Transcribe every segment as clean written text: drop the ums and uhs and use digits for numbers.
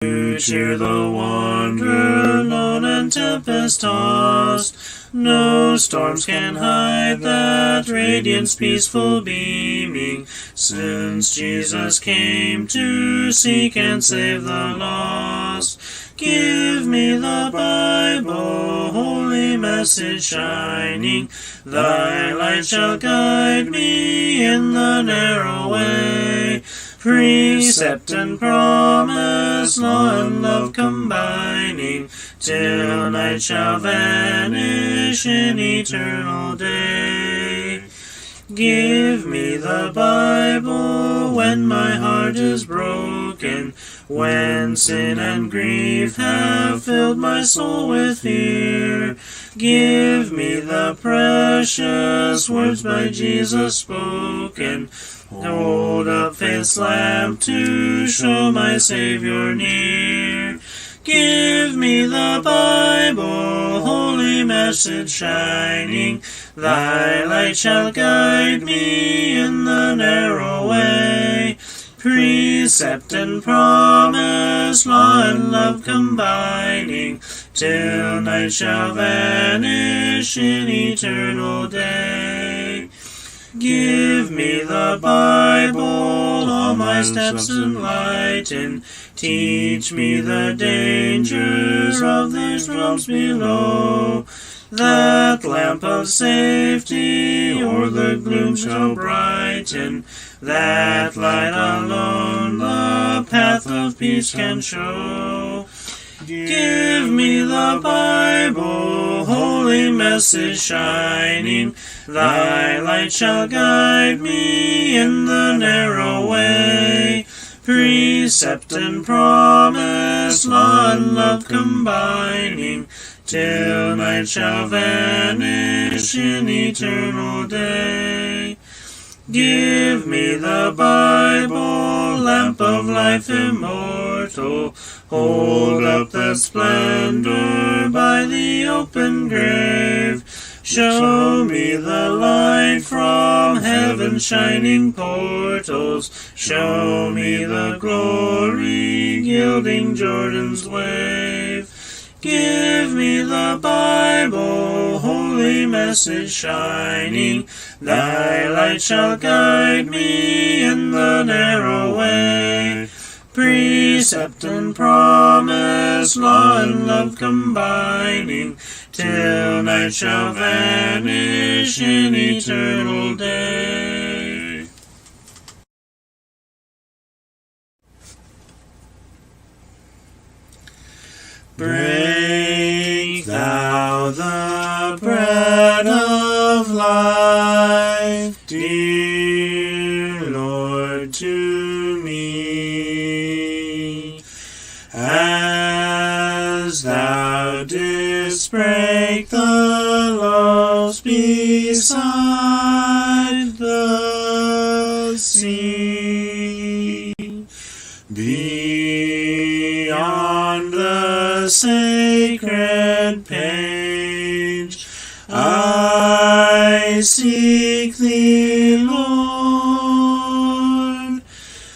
To cheer the wanderer, lone and tempest-tossed, no storms can hide that radiance peaceful beaming, since Jesus came to seek and save the lost. Give me the Bible, holy message shining, thy light shall guide me in the narrow way. Precept and promise, law and love combining, till night shall vanish in eternal day. Give me the Bible when my heart is broken, when sin and grief have filled my soul with fear. Give me the precious words by Jesus spoken, hold up faith's lamp to show my Savior near. Give me the Bible, holy message shining, thy light shall guide me in the narrow way. Precept and promise, law and love combining, till night shall vanish in eternal day. Give me the Bible, all my steps enlighten, teach me the dangers of these realms below. That lamp of safety o'er the gloom shall brighten, that light alone the path of peace can show. Give me the Bible, holy message shining, thy light shall guide me in the narrow way. Precept and promise, law and love combining, till night shall vanish in eternal day. Give me the Bible, lamp of life immortal, hold up that splendor by the open grave. Show me the light from heaven's shining portals, show me the glory gilding Jordan's wave. Give me the Bible, holy message shining, thy light shall guide me in the narrow way. Precept and promise, law and love combining, till night shall vanish in eternal day. Break thou the bread of life, dear Lord, to me, as thou didst break the loaves beside the sea. Beyond the sacred page, I seek thee, Lord.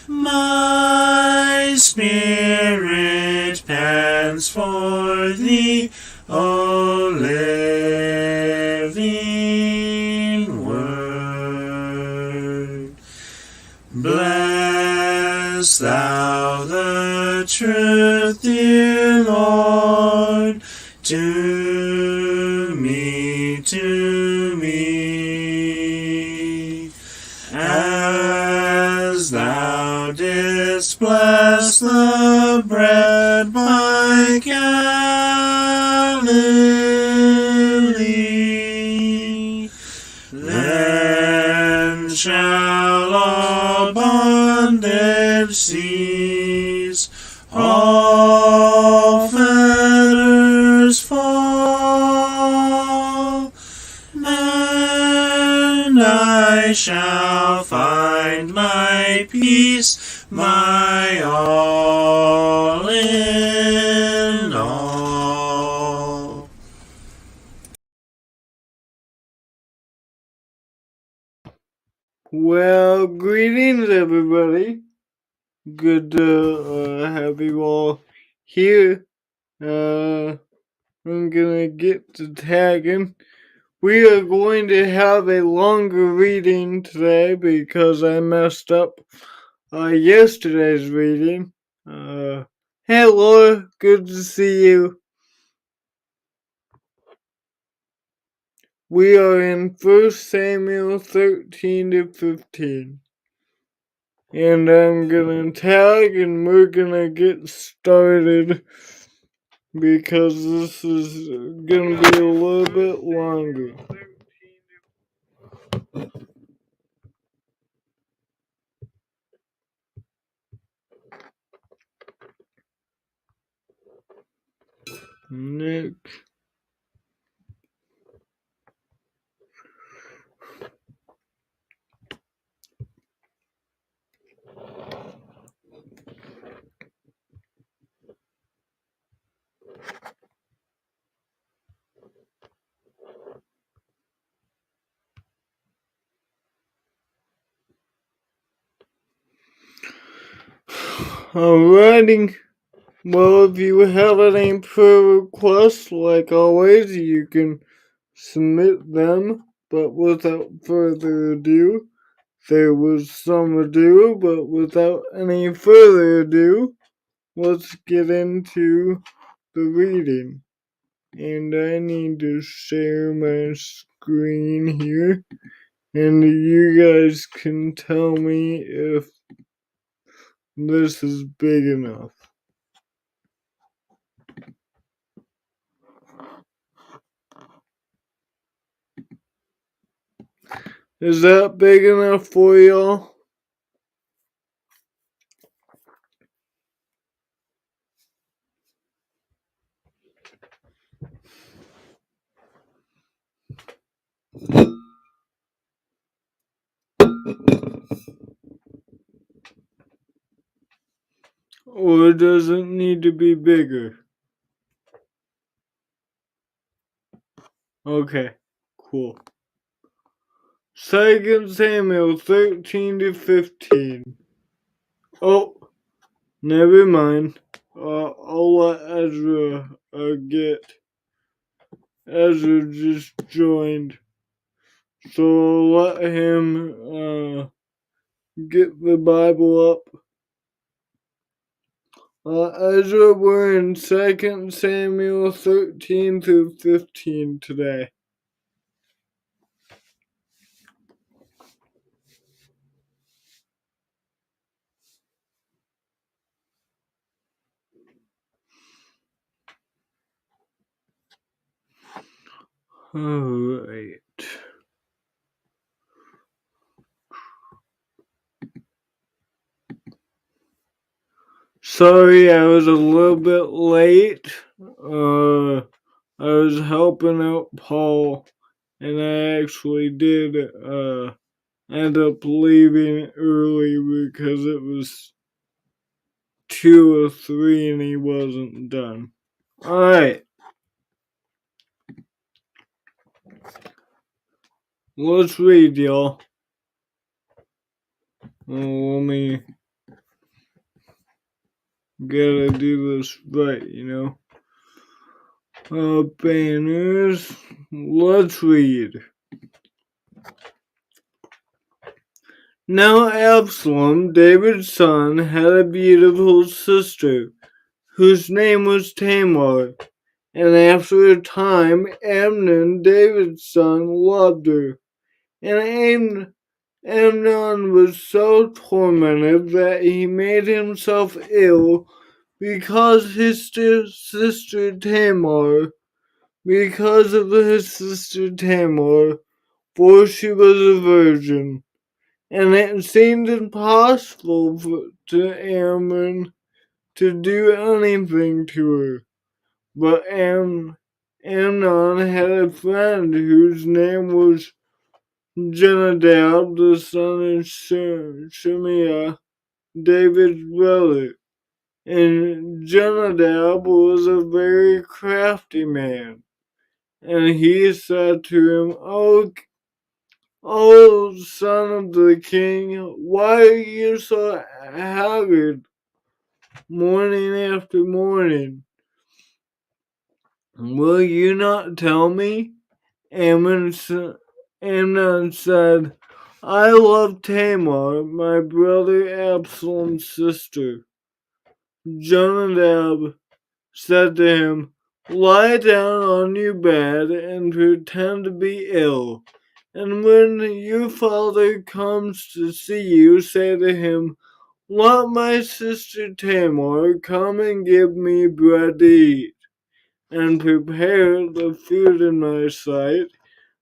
My spirit pants for thee, O living word. Bless thou the truth, dear Lord, to me, as thou didst bless the bread by Galilee. Then shall all bondage cease, all fetters fall, and I shall find my peace, my all in all. Well, greetings everybody. Good to have you all here, I'm gonna get to tagging. We are going to have a longer reading today because I messed up yesterday's reading. Hey Laura, good to see you. We are in 1 Samuel 13 to 15. And I'm gonna tag and we're gonna get started because this is gonna be a little bit longer. Nick. Alrighty. Well, if you have any prayer requests, like always, you can submit them. But without further ado, there was some ado, but without any further ado, let's get into the reading. And I need to share my screen here. And you guys can tell me if this is big enough. Is that big enough for y'all? Or does it need to be bigger? Okay, cool. 2 Samuel 13 to 15. Oh, never mind. I'll let Ezra get. Ezra just joined. So I'll let him get the Bible up. Ezra, we're in 2 Samuel 13 through 15 today. Alright. Sorry, I was a little bit late. I was helping out Paul, and I actually did end up leaving early because it was 2 or 3 and he wasn't done. Alright. Let's read, y'all. Let me gotta do this right, you know. Banners. Let's read. Now Absalom, David's son, had a beautiful sister, whose name was Tamar. And after a time, Amnon, David's son, loved her. And Amnon was so tormented that he made himself ill because his sister Tamar, for she was a virgin. And it seemed impossible to Amnon to do anything to her. But Amnon had a friend whose name was Jonadab, the son of Shimea, David's brother. And Jonadab was a very crafty man. And he said to him, O son of the king, why are you so haggard? morning after morning. Will you not tell me? Amnon said, I love Tamar, my brother Absalom's sister. Jonadab said to him, lie down on your bed and pretend to be ill. And when your father comes to see you, say to him, let my sister Tamar come and give me bread to eat, and prepare the food in my sight,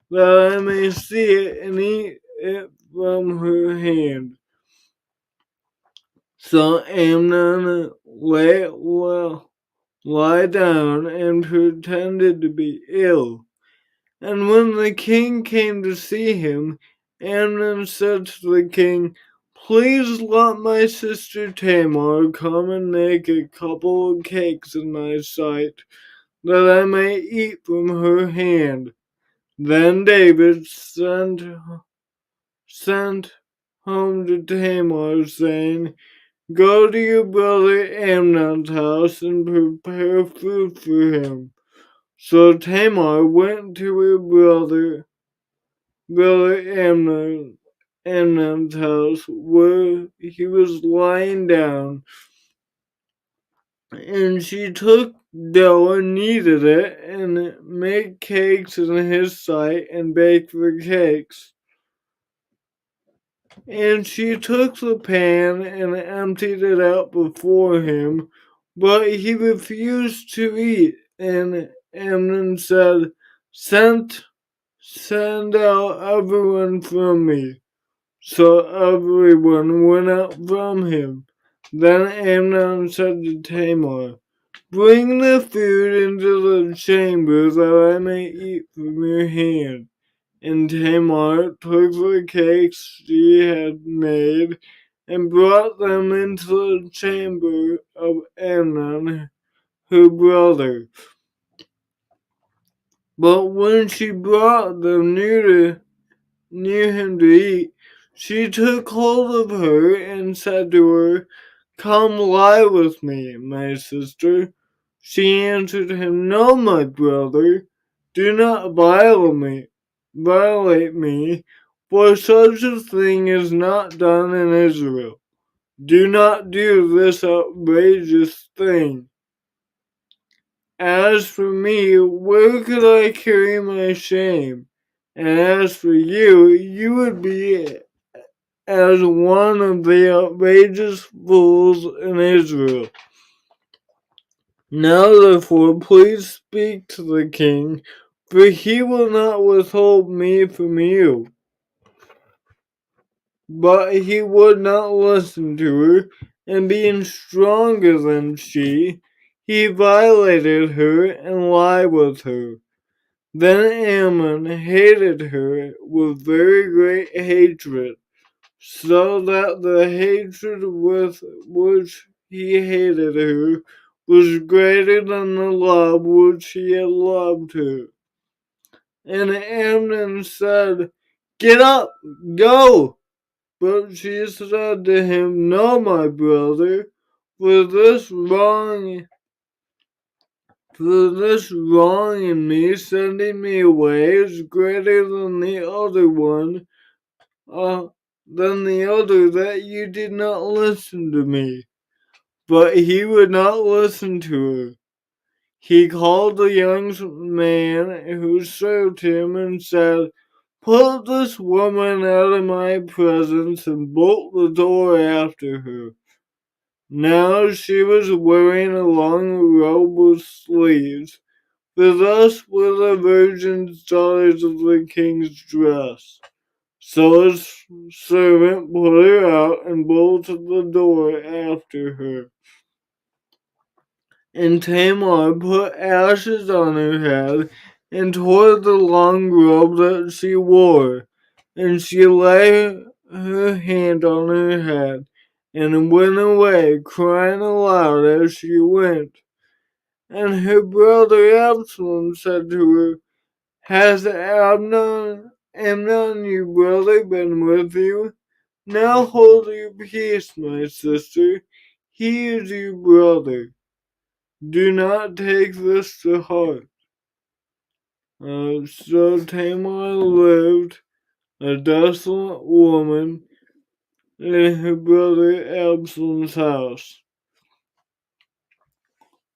that I may see it and eat it from her hand. So Amnon lie down and pretended to be ill. And when the king came to see him, Amnon said to the king, please let my sister Tamar come and make a couple of cakes in my sight, that I may eat from her hand. Then David sent home to Tamar, saying, go to your brother Amnon's house and prepare food for him. So Tamar went to her brother Amnon's house, where he was lying down, and she took dough and kneaded it, and made cakes in his sight, and baked the cakes. And she took the pan and emptied it out before him, but he refused to eat. And Amnon said, send out everyone from me. So everyone went out from him. Then Amnon said to Tamar, bring the food into the chamber, that I may eat from your hand. And Tamar took the cakes she had made and brought them into the chamber of Amnon, her brother. But when she brought them near him to eat, she took hold of her and said to her, come lie with me, my sister. She answered him, no, my brother, do not violate me, for such a thing is not done in Israel. Do not do this outrageous thing. As for me, where could I carry my shame? And as for you, you would be as one of the outrageous fools in Israel. Now therefore, please speak to the king, for he will not withhold me from you. But he would not listen to her, and being stronger than she, he violated her and lied with her. Then Ammon hated her with very great hatred, so that the hatred with which he hated her was greater than the love which he had loved her. And Amnon said, get up, go. But she said to him, no, my brother, for this wrong in me, sending me away, is greater than the other one, than the other, that you did not listen to me. But he would not listen to her. He called the young man who served him and said, put this woman out of my presence and bolt the door after her. Now she was wearing a long robe with sleeves, for thus were the virgin's daughters of the king's dress. So his servant put her out and bolted the door after her. And Tamar put ashes on her head and tore the long robe that she wore, and she laid her hand on her head and went away, crying aloud as she went. And her brother Absalom said to her, has Amnon your brother been with you? Now hold your peace, my sister. He is your brother. Do not take this to heart. So Tamar lived, a desolate woman, in her brother Absalom's house.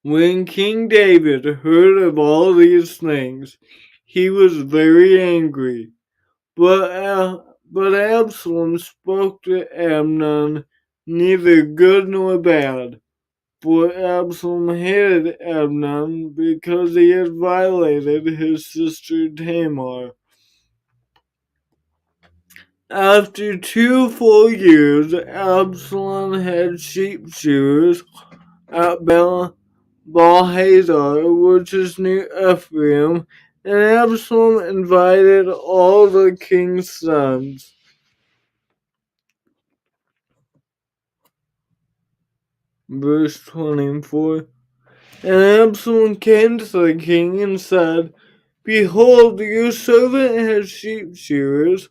When King David heard of all these things, he was very angry. But Absalom spoke to Amnon neither good nor bad, for Absalom hated Amnon because he had violated his sister Tamar. After 2 full years, Absalom had sheep shearers at Baal-Hazor, which is near Ephraim, and Absalom invited all the king's sons. Verse 24. And Absalom came to the king and said, Behold, your servant has sheep shearers.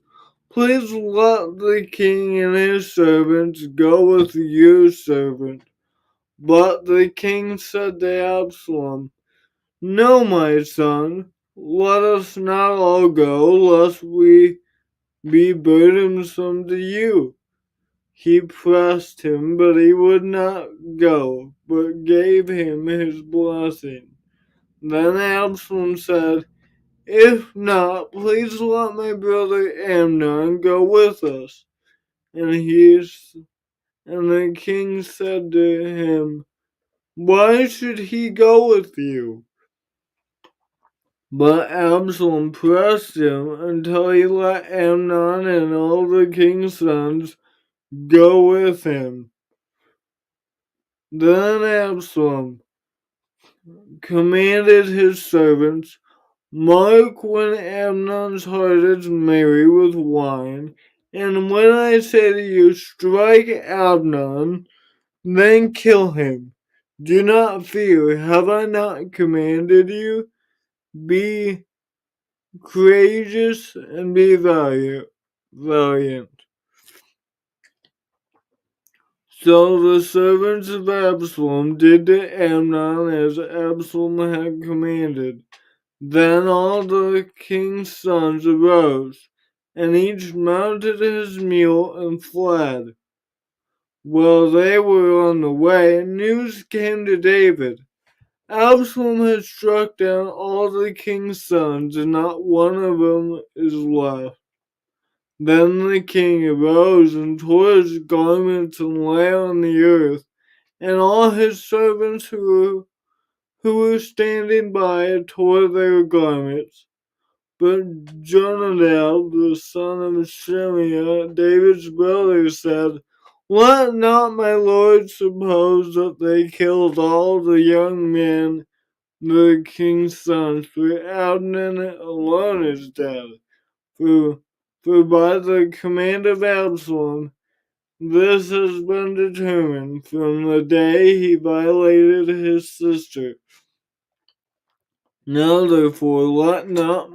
Please let the king and his servants go with your servant. But the king said to Absalom, No, my son, let us not all go, lest we be burdensome to you. He pressed him, but he would not go, but gave him his blessing. Then Absalom said, If not, please let my brother Amnon go with us. And the king said to him, Why should he go with you? But Absalom pressed him until he let Amnon and all the king's sons go with him. Then Absalom commanded his servants, Mark when Amnon's heart is merry with wine, and when I say to you, Strike Amnon, then kill him. Do not fear, have I not commanded you? Be courageous and be valiant. So the servants of Absalom did to Amnon as Absalom had commanded. Then all the king's sons arose, and each mounted his mule and fled. While they were on the way, news came to David. Absalom had struck down all the king's sons, and not one of them is left. Then the king arose and tore his garments and lay on the earth, and all his servants who were standing by tore their garments. But Jonadab, the son of Shimea, David's brother, said, Let not my lord suppose that they killed all the young men, the king's sons, for Abner alone is dead. For by the command of Absalom, this has been determined from the day he violated his sister. Now therefore let not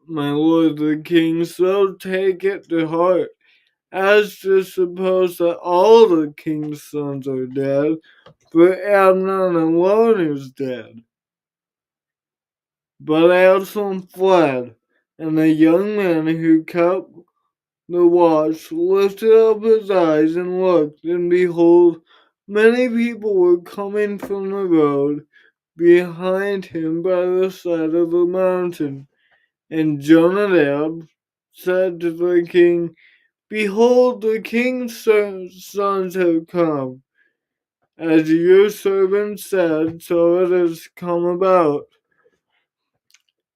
my lord the king so take it to heart as to suppose that all the king's sons are dead, for Amnon alone is dead. But Absalom fled, and the young man who kept the watch lifted up his eyes and looked, and behold, many people were coming from the road behind him by the side of the mountain. And Jonadab said to the king, Behold, the king's sons have come. As your servant said, so it has come about.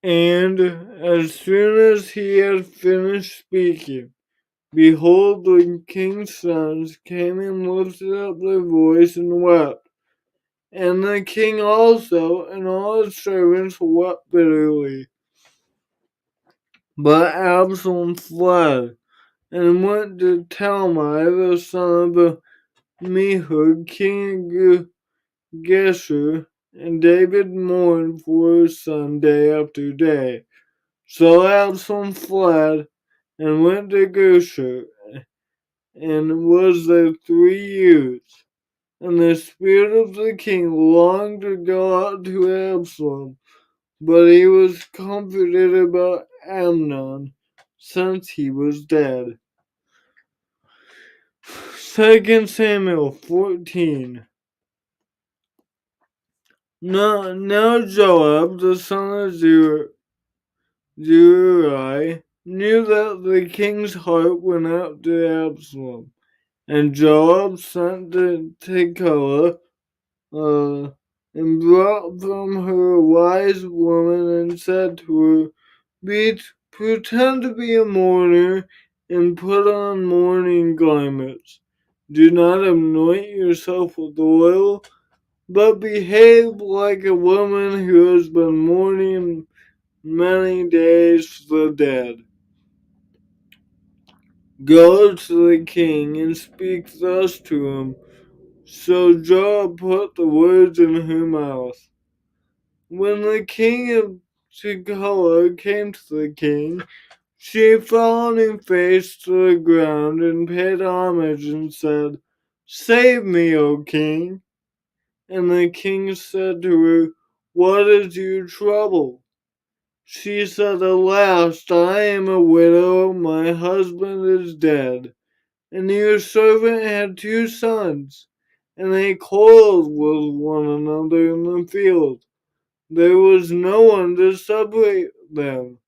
And as soon as he had finished speaking, behold, the king's sons came and lifted up their voice and wept. And the king also and all his servants wept bitterly. But Absalom fled and went to Talmai, the son of Mehud, king of Geshur, and David mourned for his son day after day. So Absalom fled and went to Geshur, and was there 3 years. And the spirit of the king longed to go out to Absalom, but he was comforted about Amnon, since he was dead. 2 Samuel 14. Now Joab, the son of Zeruiah, knew that the king's heart went out to Absalom. And Joab sent to Tekoa, and brought from her a wise woman, and said to her, pretend to be a mourner, and put on mourning garments. Do not anoint yourself with oil, but behave like a woman who has been mourning many days for the dead. Go to the king and speak thus to him. So Joab put the words in her mouth. When the king of Tekoa came to the king, she fell on her face to the ground and paid homage and said, Save me, O king. And the king said to her, What is your trouble? She said, Alas, I am a widow, my husband is dead, and your servant had 2 sons, and they quarreled with one another in the field. There was no one to separate them,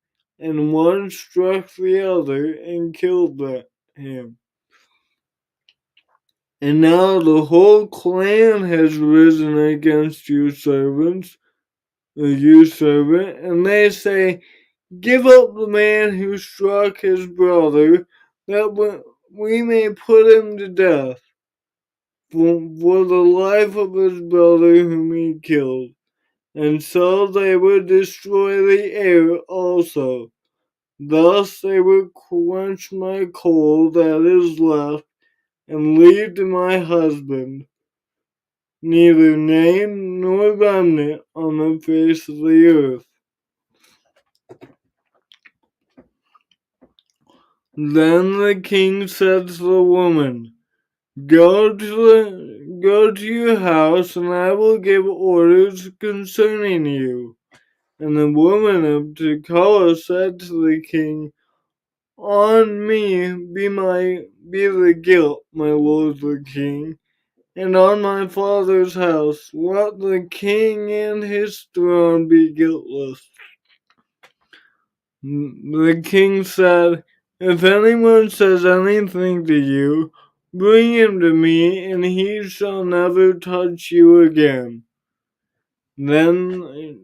and one struck the other and killed him. And now the whole clan has risen against your servant, and they say, Give up the man who struck his brother, that we may put him to death for the life of his brother whom he killed. And so they would destroy the heir also. Thus they would quench my coal that is left, and leave to my husband neither name nor remnant on the face of the earth. Then the king said to the woman, Go to your house, and I will give orders concerning you. And the woman of Tekoa said to the king, On me be the guilt, my lord the king, and on my father's house let the king and his throne be guiltless. The king said, If anyone says anything to you, bring him to me, and he shall never touch you again. Then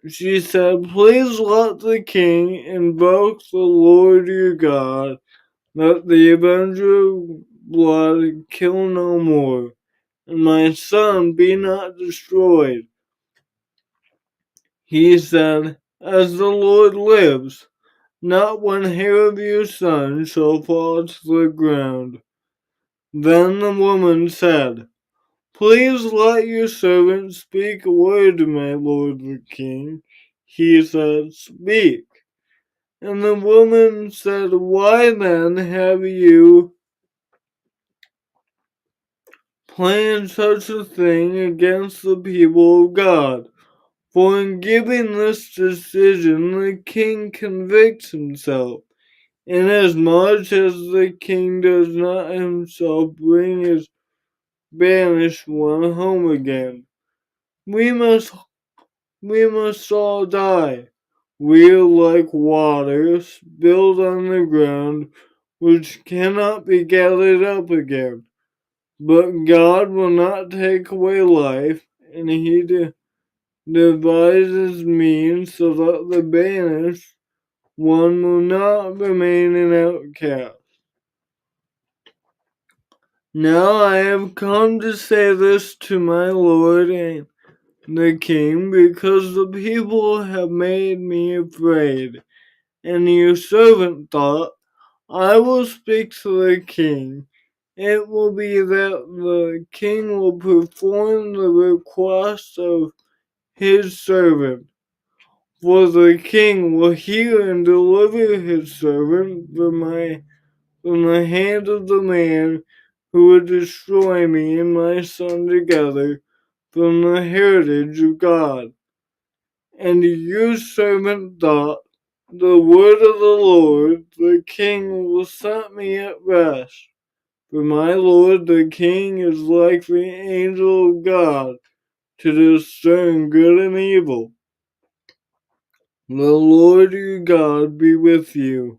she said, Please let the king invoke the Lord your God, let the avenger of blood kill no more, and my son be not destroyed. He said, As the Lord lives, not one hair of your son shall fall to the ground. Then the woman said, Please let your servant speak a word to my lord the king. He said, Speak. And the woman said, Why then have you planned such a thing against the people of God? For in giving this decision, the king convicts himself, inasmuch as the king does not himself bring his banished one home again. We must all die. We are like water spilled on the ground, which cannot be gathered up again. But God will not take away life, and he devises means so that the banished one will not remain an outcast. Now I have come to say this to my lord and the king, because the people have made me afraid. And your servant thought, I will speak to the king. It will be that the king will perform the request of his servant. For the king will hear and deliver his servant from the hand of the man who would destroy me and my son together from the heritage of God. And your servant thought, the word of the Lord, the king will set me at rest. For my Lord the king is like the angel of God to discern good and evil. The Lord your God be with you.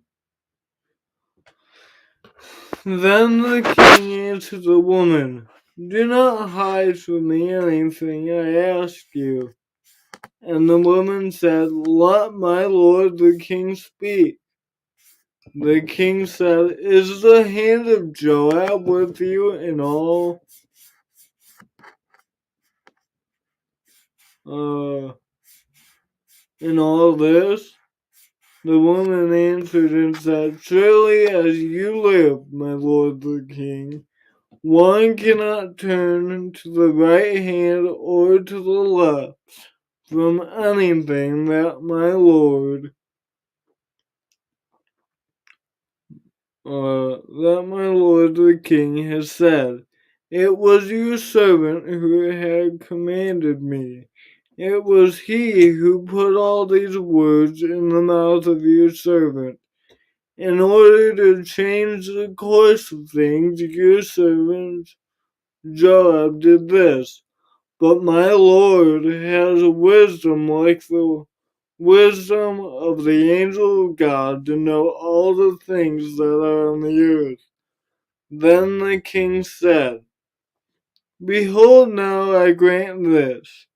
Then the king answered the woman, do not hide from me anything I ask you. And the woman said, let my lord the king speak. The king said, is the hand of Joab with you in all this? The woman answered and said, surely as you live, my lord the king, one cannot turn to the right hand or to the left from anything that my lord the king has said. It was your servant who had commanded me. It was he who put all these words in the mouth of your servant. In order to change the course of things, your servant Joab did this. But my Lord has wisdom like the wisdom of the angel of God to know all the things that are on the earth. Then the king said, behold, now I grant this.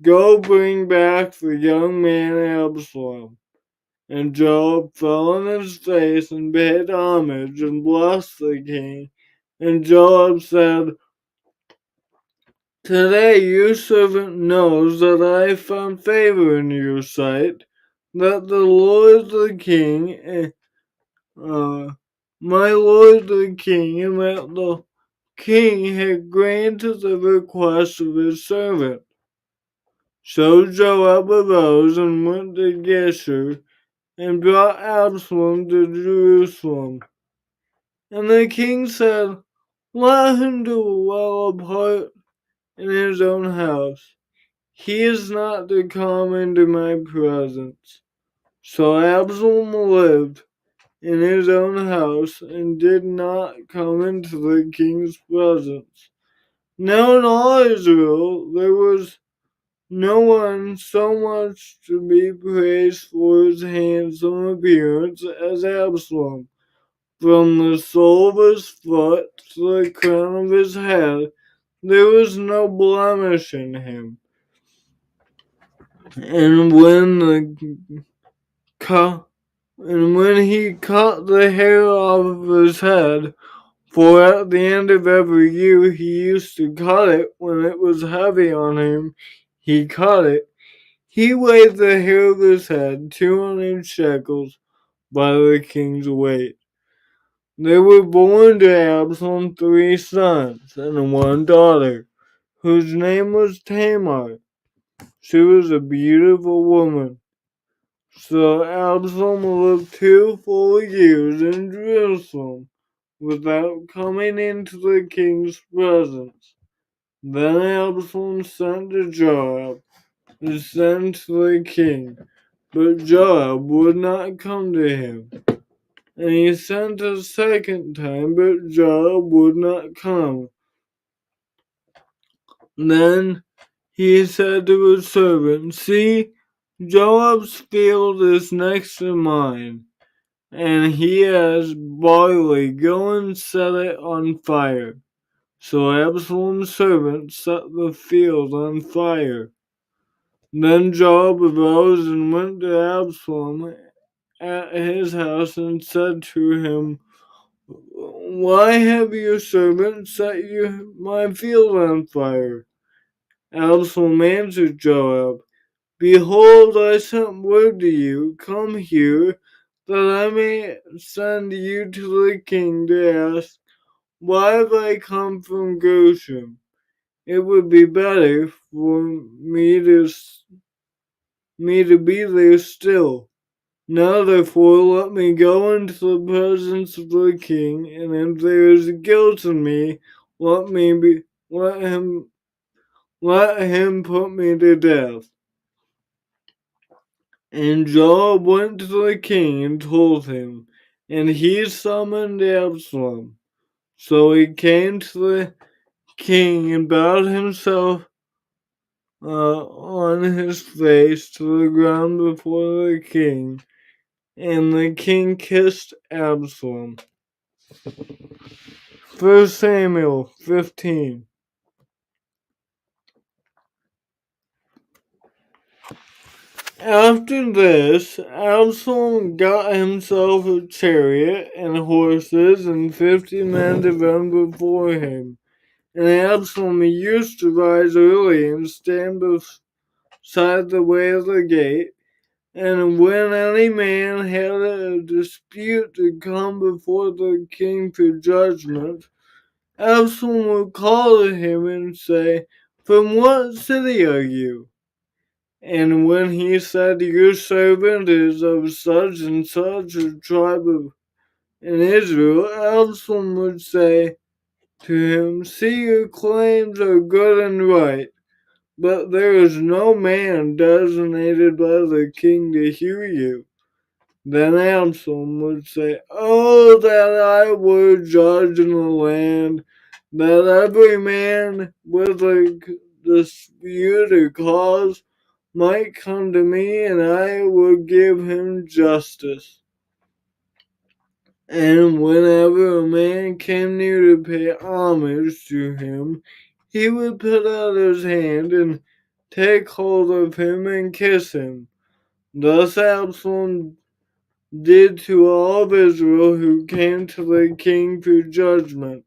Go bring back the young man Absalom. And Joab fell on his face and paid homage and blessed the king. And Joab said, today your servant knows that I have found favor in your sight, that the Lord the king, my lord the king, and that the king had granted the request of his servant. So Joab arose and went to Geshur, and brought Absalom to Jerusalem. And the king said, let him dwell apart in his own house. He is not to come into my presence. So Absalom lived in his own house and did not come into the king's presence. Now in all Israel there was no one so much to be praised for his handsome appearance as Absalom. From the sole of his foot to the crown of his head, there was no blemish in him. And when he cut the hair off of his head, for at the end of every year he used to cut it when it was heavy on him, he cut it. He weighed the hair of his head 200 shekels by the king's weight. There were born to Absalom 3 sons and 1 daughter, whose name was Tamar. She was a beautiful woman. So Absalom lived 2 full years in Jerusalem without coming into the king's presence. Then Absalom sent to Joab to send to the king, but Joab would not come to him. And he sent a second time, but Joab would not come. Then he said to his servant, see, Joab's field is next to mine, and he has barley. Go and set it on fire. So Absalom's servant set the field on fire. Then Joab arose and went to Absalom at his house and said to him, why have your servant set my field on fire? Absalom answered Joab, behold, I sent word to you, come here, that I may send you to the king to ask, why have I come from Goshen? It would be better for me to be there still. Now therefore let me go into the presence of the king, and if there is guilt in me, let me be let him put me to death. And Joab went to the king and told him, and he summoned Absalom. So he came to the king and bowed himself on his face to the ground before the king, and the king kissed Absalom. 1 Samuel 15. After this, Absalom got himself a chariot and horses and 50 men to run before him. And Absalom used to rise early and stand beside the way of the gate. And when any man had a dispute to come before the king for judgment, Absalom would call to him and say, "From what city are you?" And when he said, "Your servant is of such and such a tribe in Israel," Absalom would say to him, "See, your claims are good and right, but there is no man designated by the king to hear you." Then Absalom would say, "Oh, that I were judge in the land, that every man with a dispute or cause might come to me, and I would give him justice." And whenever a man came near to pay homage to him, he would put out his hand and take hold of him and kiss him. Thus Absalom did to all of Israel who came to the king for judgment.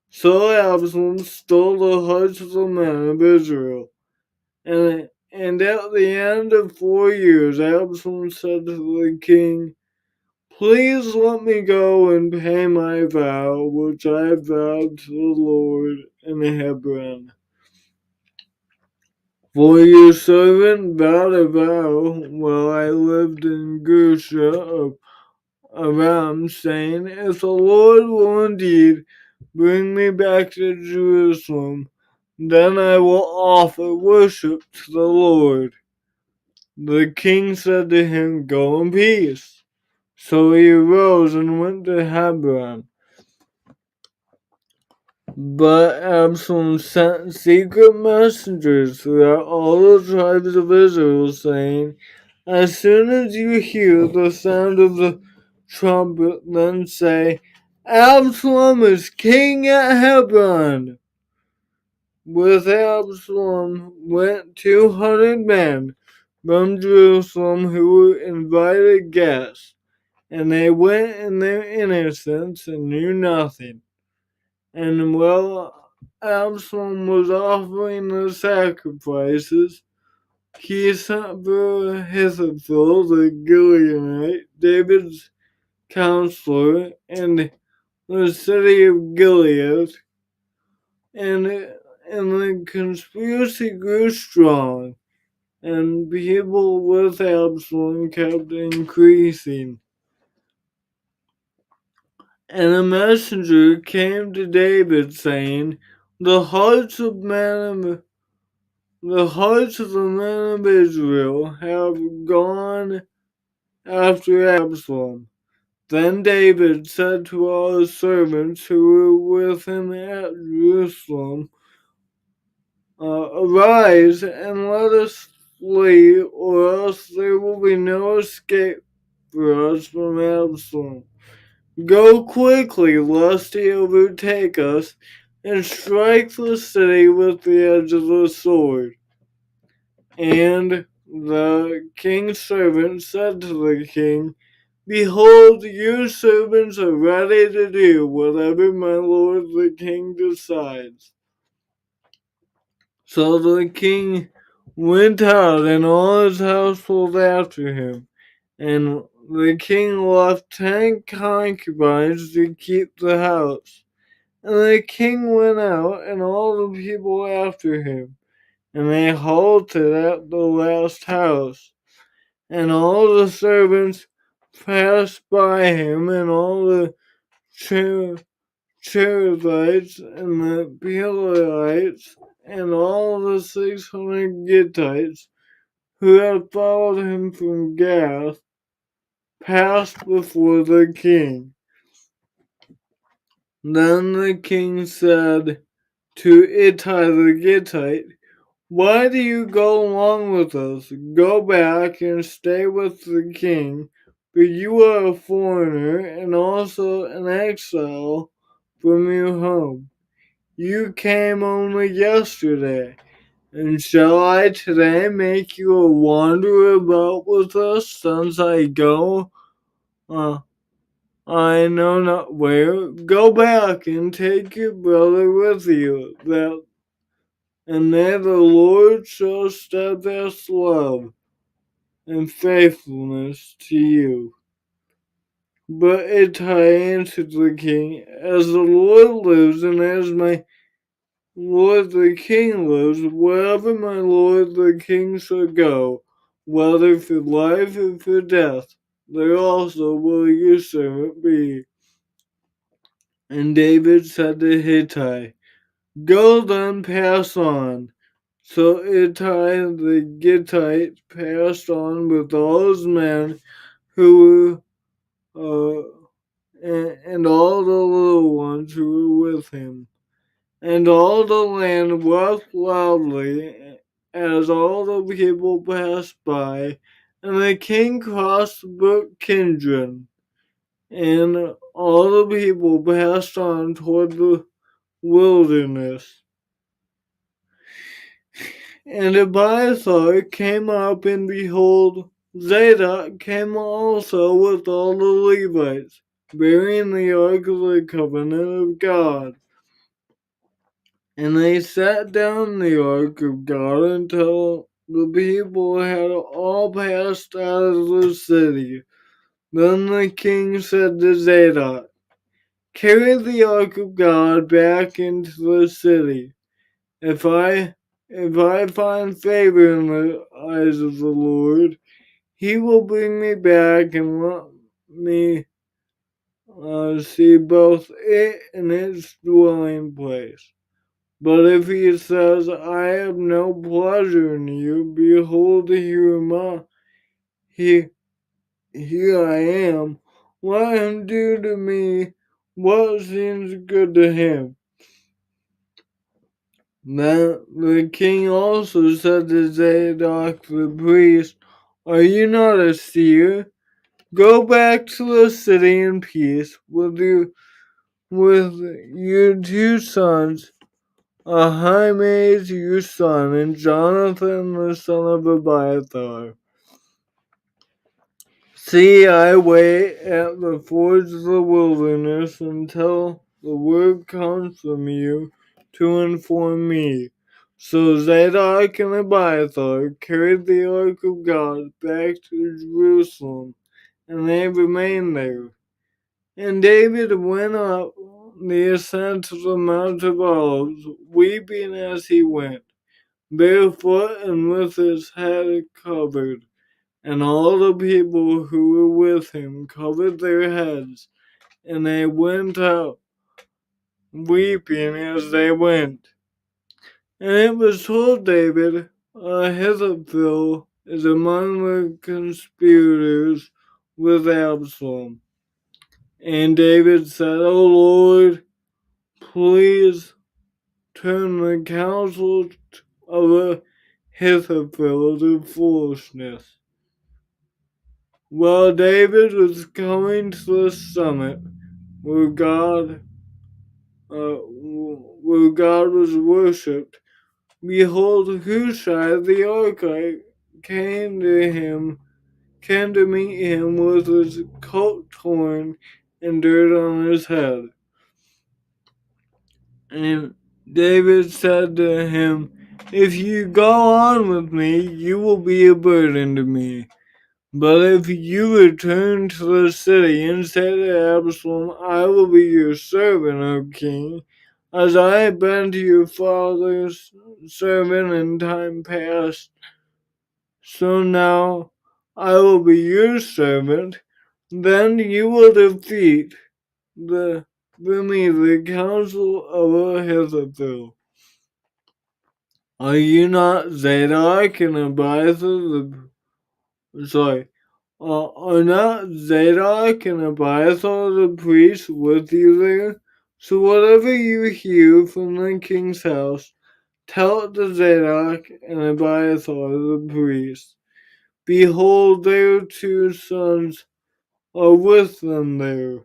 So Absalom stole the hearts of the men of Israel. And at the end of 4 years, Absalom said to the king, "Please let me go and pay my vow, which I vowed to the Lord in Hebron. For your servant vowed a vow while I lived in Gusha of Aram, saying, If the Lord will indeed bring me back to Jerusalem, then I will offer worship to the Lord." The king said to him, "Go in peace." So he arose and went to Hebron. But Absalom sent secret messengers throughout all the tribes of Israel, saying, "As soon as you hear the sound of the trumpet, then say, Absalom is king at Hebron." With Absalom went 200 men from Jerusalem who were invited guests, and they went in their innocence and knew nothing. And while Absalom was offering the sacrifices, he sent for Ahithophel the Gileadite, David's counselor, in the city of Gilead, and the conspiracy grew strong, and people with Absalom kept increasing. And a messenger came to David, saying, The hearts of the men of Israel have gone after Absalom. Then David said to all his servants who were with him at Jerusalem, Arise and let us flee, or else there will be no escape for us from Absalom. Go quickly, lest he overtake us and strike the city with the edge of the sword. And the king's servant said to the king, Behold, your servants are ready to do whatever my lord the king decides. So the king went out, and all his household after him, and the king left 10 concubines to keep the house. And the king went out, and all the people after him, and they halted at the last house. And all the servants passed by him, and all the Cherethites and the Pelethites and all the 600 Gittites who had followed him from Gath passed before the king. Then the king said to Ittai the Gittite, "Why do you go along with us? Go back and stay with the king, for you are a foreigner and also an exile from your home. You came only yesterday, and shall I today make you a wanderer about with us, since I go? I know not where. Go back and take your brother with you, and may the Lord show steadfast love and faithfulness to you." But Ittai answered the king, "As the Lord lives, and as my lord the king lives, wherever my lord the king shall go, whether for life or for death, there also will your servant be." And David said to Ittai, "Go then, pass on." So Ittai the Gittite passed on with all his men who were, and all the little ones who were with him. And all the land wept loudly as all the people passed by. And the king crossed the brook Kidron, and all the people passed on toward the wilderness. And Abiathar came up, and behold, Zadok came also with all the Levites, bearing the ark of the covenant of God. And they sat down the ark of God until the people had all passed out of the city. Then the king said to Zadok, "Carry the ark of God back into the city. If I find favor in the eyes of the Lord, he will bring me back and let me see both it and its dwelling place. But if he says, I have no pleasure in you, behold, here I am. Let him do to me what seems good to him." Then the king also said to Zadok the priest, "Are you not a seer? Go back to the city in peace with your two sons, Ahimaaz your son, and Jonathan the son of Abiathar. See, I wait at the fords of the wilderness until the word comes from you to inform me." So Zadok and Abiathar carried the ark of God back to Jerusalem, and they remained there. And David went up the ascent of the Mount of Olives, weeping as he went, barefoot and with his head covered. And all the people who were with him covered their heads, and they went out weeping as they went. And it was told David, Ahithophel is among the conspirators with Absalom. And David said, "O Lord, please turn the counsel of Ahithophel to foolishness." While David was coming to the summit where God was worshipped, behold, Hushai the Archite came to meet him with his coat torn and dirt on his head. And David said to him, "If you go on with me, you will be a burden to me. But if you return to the city and say to Absalom, I will be your servant, O king, as I have been to your father's servant in time past, so now I will be your servant, Then you will defeat the council of Ahithophel. Are you not Zadok and Abiathar are not Zadok and Abiathar the priests with you there? So whatever you hear from the king's house, tell it to Zadok and Abiathar the priests. Behold, their 2 sons are with them there.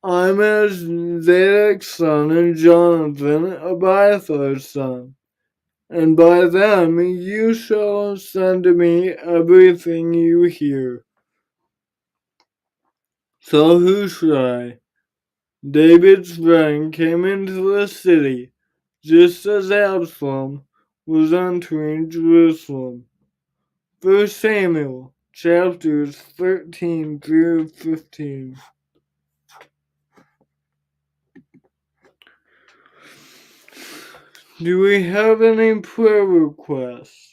I'm Zadok's son, and Jonathan, Abiathar's son. And by them you shall send to me everything you hear. So Hushai, David's friend, came into the city just as Absalom was entering Jerusalem. 1 Samuel chapters 13 through 15. Do we have any prayer requests?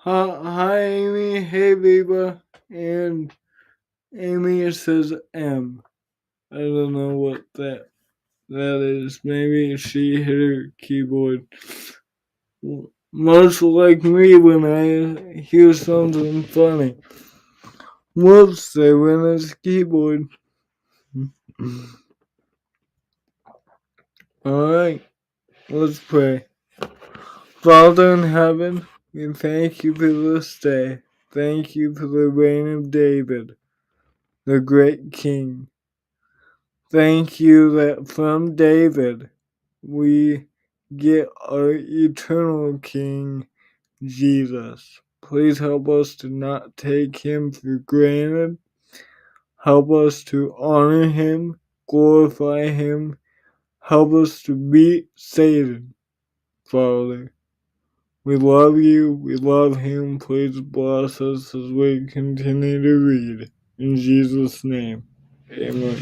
Hi Amy, hey Viva, and Amy says M. I don't know what that is. Maybe she hit her keyboard. Much like me when I hear something funny. Whoops, they went his keyboard. Alright, let's pray. Father in heaven, we thank you for this day. Thank you for the reign of David, the great king. Thank you that from David we get our eternal King, Jesus. Please help us to not take him for granted. Help us to honor him, glorify him. Help us to beat Satan, Father. We love you. We love him. Please bless us as we continue to read. In Jesus' name, amen.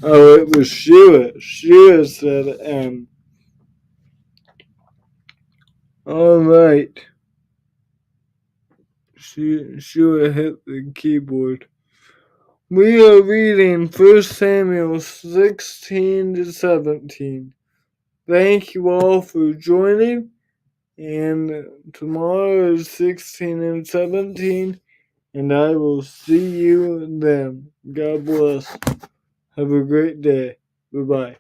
Oh, it was Sheila. Sheila said M. Alright. Sheila hit the keyboard. We are reading 1 Samuel 16 to 17. Thank you all for joining. And tomorrow is 16 and 17. And I will see you then. God bless. Have a great day. Bye-bye.